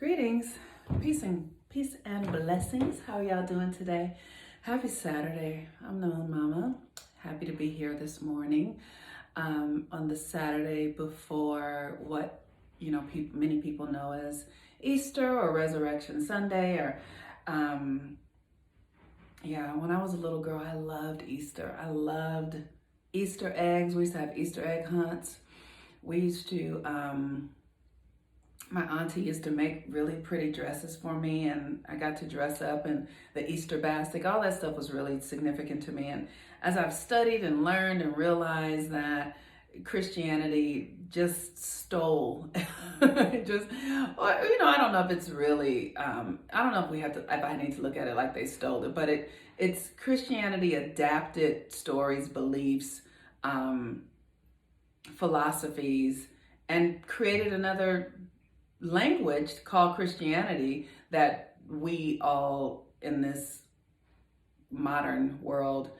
Greetings, peace and blessings. How are y'all doing today? Happy Saturday. I'm Known Mama. Happy to be here this morning on the Saturday before what many people know as Easter or Resurrection Sunday. Or when I was a little girl, I loved Easter. I loved Easter eggs. We used to have Easter egg hunts. We used to. My auntie used to make really pretty dresses for me, and I got to dress up in the Easter basket. All that stuff was really significant to me. And as I've studied and learned and realized that Christianity just stole, I don't know if it's really, I don't know if I need to look at it like they stole it, but it's Christianity adapted stories, beliefs, philosophies, and created another language called Christianity that we all in this modern world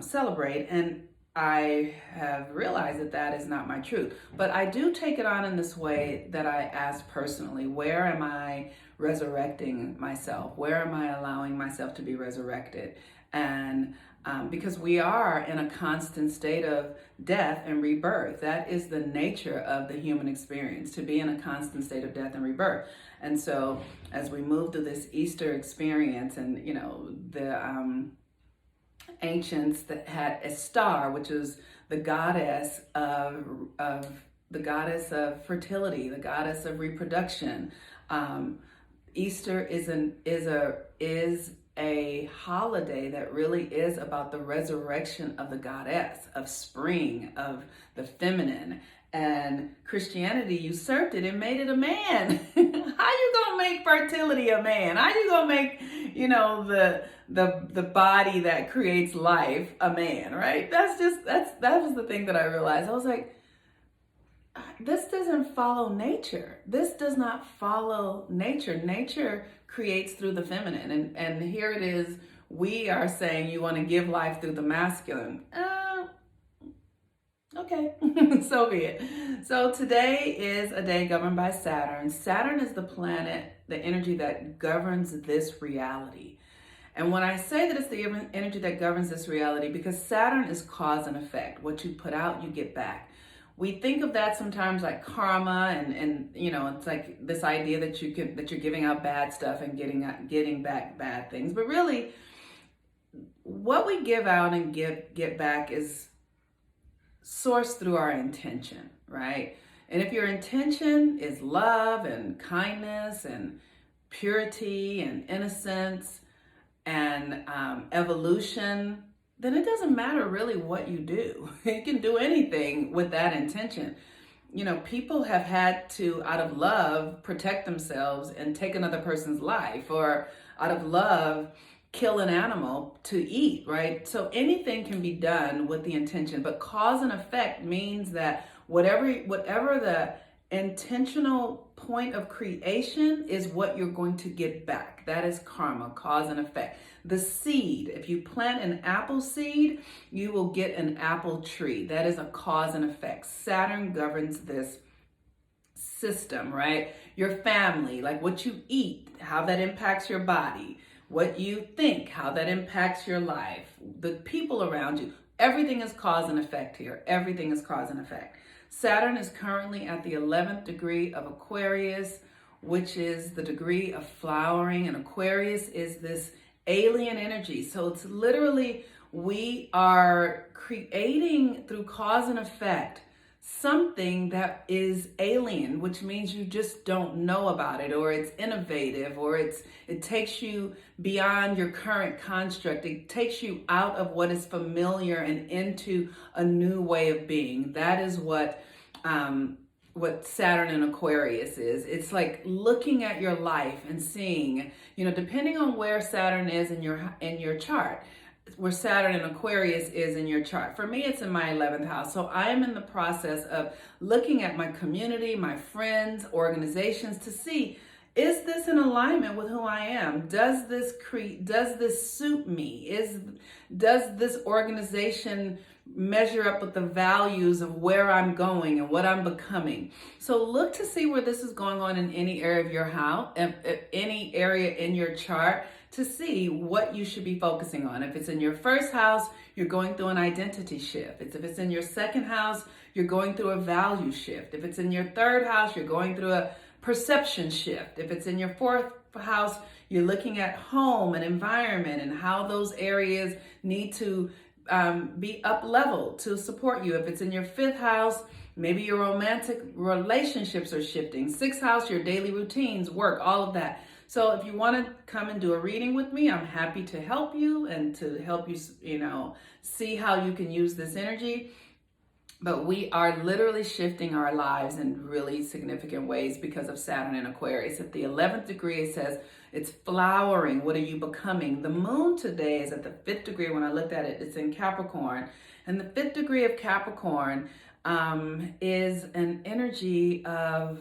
celebrate. And I have realized that is not my truth. But I do take it on in this way that I ask personally, where am I resurrecting myself? Where am I allowing myself to be resurrected? And because we are in a constant state of death and rebirth. That is the nature of the human experience, to be in a constant state of death and rebirth. And so as we move to this Easter experience, and the ancients that had a star, which is the goddess of fertility, the goddess of reproduction. Easter is a holiday that really is about the resurrection of the goddess, of spring, of the feminine. And Christianity usurped it and made it a man. How you gonna make fertility a man? How you gonna make, the body that creates life a man, right? That was the thing that I realized. I was like, this doesn't follow nature. This does not follow nature. Nature creates through the feminine. And here it is, we are saying you want to give life through the masculine. Okay, so be it. So today is a day governed by Saturn. Saturn is the planet, the energy that governs this reality. And when I say that it's the energy that governs this reality, because Saturn is cause and effect. What you put out, you get back. We think of that sometimes like karma, and it's like this idea that you're giving out bad stuff and getting back bad things. But really, what we give out and get back is sourced through our intention, right? And if your intention is love and kindness and purity and innocence and evolution, then it doesn't matter really what you do. You can do anything with that intention. People have had to, out of love, protect themselves and take another person's life, or out of love, kill an animal to eat, right? So anything can be done with the intention, but cause and effect means that whatever the intentional point of creation is what you're going to get back. That is karma, cause and effect. The seed, if you plant an apple seed, you will get an apple tree. That is a cause and effect. Saturn governs this system, right? Your family, like what you eat, how that impacts your body, what you think, how that impacts your life, the people around you. Everything is cause and effect here. Everything is cause and effect. Saturn is currently at the 11th degree of Aquarius, which is the degree of flowering. And Aquarius is this alien energy. So it's literally, we are creating through cause and effect something that is alien, which means you just don't know about it, or it's innovative, or it takes you beyond your current construct. It takes you out of what is familiar and into a new way of being. That is what Saturn in Aquarius is. It's like looking at your life and seeing, depending on where Saturn is in your chart, where Saturn in Aquarius is in your chart. For me, it's in my 11th house. So I am in the process of looking at my community, my friends, organizations to see, is this in alignment with who I am? Does this suit me? Does this organization measure up with the values of where I'm going and what I'm becoming. So look to see where this is going on in any area of your house, any area in your chart, to see what you should be focusing on. If it's in your first house, you're going through an identity shift. If it's in your second house, you're going through a value shift. If it's in your third house, you're going through a perception shift. If it's in your fourth house, you're looking at home and environment and how those areas need to be up leveled to support you. If it's in your fifth house, maybe your romantic relationships are shifting. Sixth house, your daily routines, work, all of that. So if you want to come and do a reading with me, I'm happy to help you and to help you, see how you can use this energy. But we are literally shifting our lives in really significant ways because of Saturn in Aquarius. At the 11th degree, it says it's flowering. What are you becoming? The moon today is at the 5th degree. When I looked at it, it's in Capricorn. And the 5th degree of Capricorn is an energy of,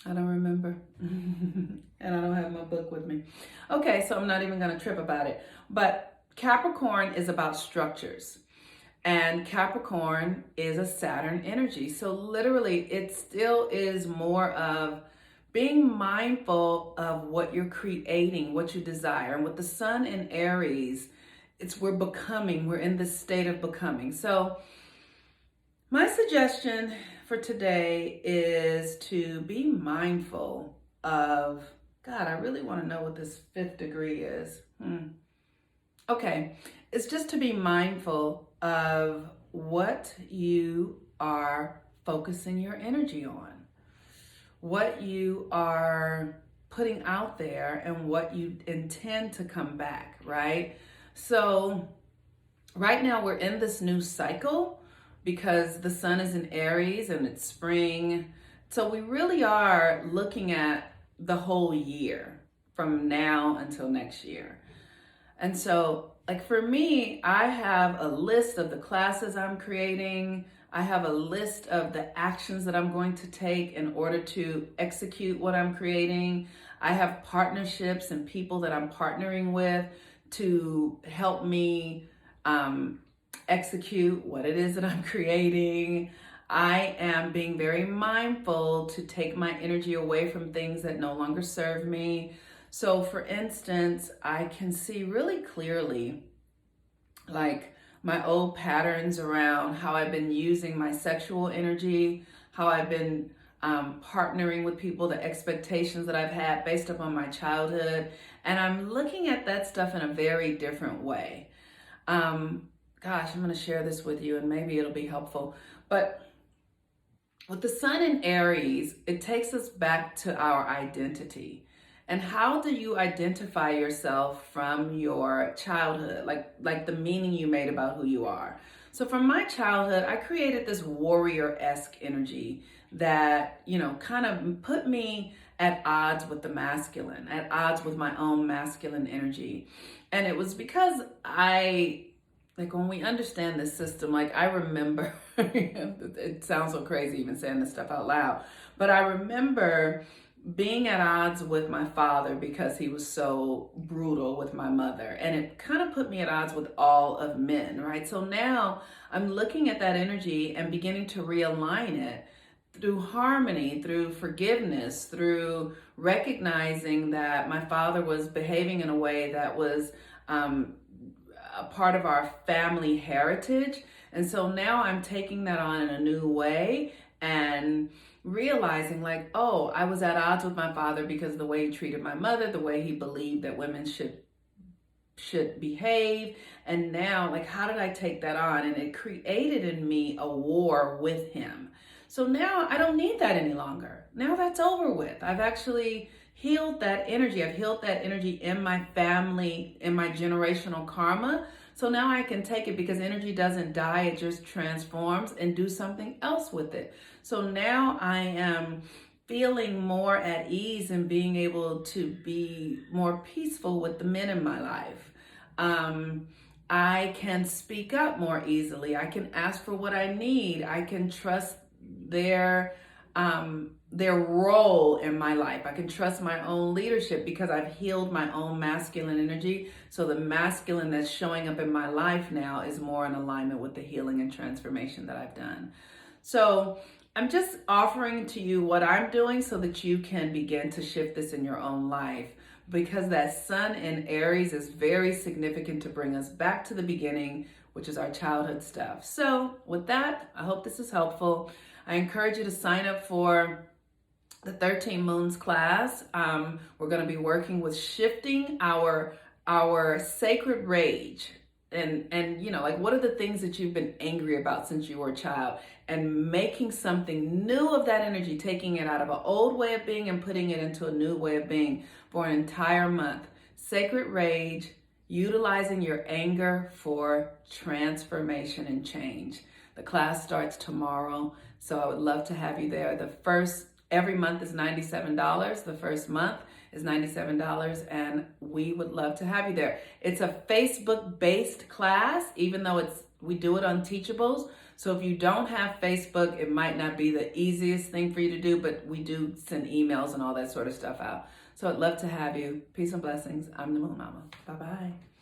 I don't remember. And I don't have my book with me. Okay, so I'm not even going to trip about it. But Capricorn is about structures, and Capricorn is a Saturn energy. So literally it still is more of being mindful of what you're creating, what you desire. And with the sun in Aries, we're in this state of becoming. So my suggestion for today is to be mindful of, God, I really want to know what this 5th degree is. Okay, it's just to be mindful of what you are focusing your energy on, what you are putting out there, and what you intend to come back, right? So right now we're in this new cycle because the sun is in Aries and it's spring. So we really are looking at the whole year from now until next year. And so, like for me, I have a list of the classes I'm creating. I have a list of the actions that I'm going to take in order to execute what I'm creating. I have partnerships and people that I'm partnering with to help me execute what it is that I'm creating. I am being very mindful to take my energy away from things that no longer serve me. So for instance, I can see really clearly like my old patterns around how I've been using my sexual energy, how I've been partnering with people, the expectations that I've had based upon my childhood. And I'm looking at that stuff in a very different way. I'm going to share this with you and maybe it'll be helpful. But with the sun in Aries, it takes us back to our identity. And how do you identify yourself from your childhood? Like the meaning you made about who you are. So from my childhood, I created this warrior-esque energy that, kind of put me at odds with the masculine, at odds with my own masculine energy. And it was because when we understand this system, I remember, it sounds so crazy even saying this stuff out loud, but I remember being at odds with my father because he was so brutal with my mother. And it kind of put me at odds with all of men, right? So now I'm looking at that energy and beginning to realign it through harmony, through forgiveness, through recognizing that my father was behaving in a way that was a part of our family heritage. And so now I'm taking that on in a new way and realizing I was at odds with my father because of the way he treated my mother, the way he believed that women should behave. And now, how did I take that on? And it created in me a war with him. So now I don't need that any longer. Now that's over with. I've actually healed that energy. I've healed that energy in my family, in my generational karma. So now I can take it because energy doesn't die, it just transforms and do something else with it. So now I am feeling more at ease and being able to be more peaceful with the men in my life. I can speak up more easily. I can ask for what I need. I can trust their their role in my life. I can trust my own leadership because I've healed my own masculine energy. So the masculine that's showing up in my life now is more in alignment with the healing and transformation that I've done. So I'm just offering to you what I'm doing so that you can begin to shift this in your own life, because that sun in Aries is very significant to bring us back to the beginning, which is our childhood stuff. So with that, I hope this is helpful. I encourage you to sign up for the 13 Moons class. We're going to be working with shifting our sacred rage. And you know, like, what are the things that you've been angry about since you were a child, and making something new of that energy, taking it out of an old way of being and putting it into a new way of being for an entire month. Sacred rage, utilizing your anger for transformation and change. The class starts tomorrow, so I would love to have you there. Every month is $97. The first month is $97, and we would love to have you there. It's a Facebook-based class, even though we do it on Teachables. So if you don't have Facebook, it might not be the easiest thing for you to do, but we do send emails and all that sort of stuff out. So I'd love to have you. Peace and blessings. I'm the Moon Mama. Bye-bye.